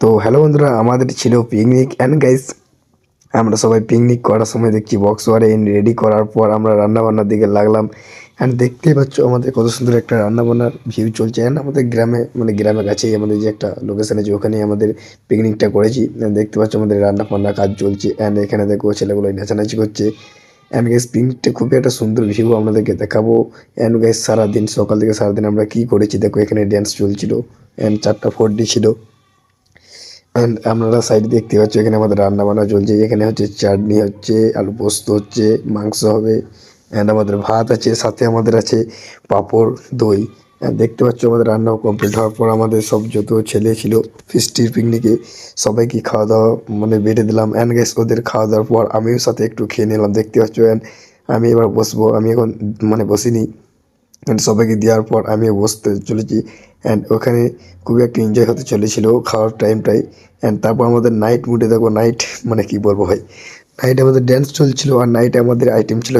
তো হ্যালো বন্ধুরা, আমাদের ছিল পিকনিক অ্যান্ড গাইস আমরা সবাই পিকনিক করার সময় দেখছি বক্স ওয়ারে রেডি করার পর আমরা রান্নাবান্নার দিকে লাগলাম। অ্যান্ড দেখতেই পাচ্ছ আমাদের কত সুন্দর একটা রান্নাবান্নার ভিউ চলছে। অ্যান্ড আমাদের গ্রামে মানে গ্রামের কাছেই আমাদের যে একটা লোকেশন আছে ওখানেই আমাদের পিকনিকটা করেছি। And দেখতে পাচ্ছ আমাদের রান্না বান্নার কাজ চলছে। অ্যান্ড এখানে দেখো ছেলেগুলো নাচানাচি করছে। অ্যান্ড গাইস পিকনিকটা খুবই একটা সুন্দর ভিউ আপনাদেরকে দেখাবো। অ্যান্ড গাইস সারাদিন সকাল থেকে সারাদিন আমরা কী করেছি দেখো, এখানে ড্যান্স চলছিল অ্যান্ড 4টা 4D ছিল। অ্যান্ড আপনারা সাইড দেখতে পাচ্ছ এখানে আমাদের রান্না বান্না চলছে। এখানে হচ্ছে চাটনি হচ্ছে, আলু পোস্ত হচ্ছে, মাংস হবে, অ্যান্ড আমাদের ভাত আছে, সাথে আমাদের আছে পাঁপড়, দই। দেখতে পাচ্ছ আমাদের রান্নাও কমপ্লিট হওয়ার পর আমাদের সব যত ছেলে ছিল ফিস্টির পিকনিকে সবাইকে খাওয়া দাওয়া মানে বেড়ে দিলাম। অ্যান্ড গ্যাস ওদের খাওয়া দাওয়ার পর আমিও সাথে একটু খেয়ে নিলাম দেখতে পাচ্ছ। অ্যান্ড আমি এবার বসবো, আমি এখন মানে বসিনি। অ্যান্ড সবাইকে দেওয়ার পর আমিও বসতে চলেছি। অ্যান্ড ওখানে খুবই একটা এনজয় হতে চলেছিল খাওয়ার টাইমটাই। অ্যান্ড তারপর আমাদের নাইট মুডে দেখো, নাইট মানে কি বলবো ভাই, নাইট আমাদের ড্যান্স চলছিল আর নাইটে আমাদের আইটেম ছিল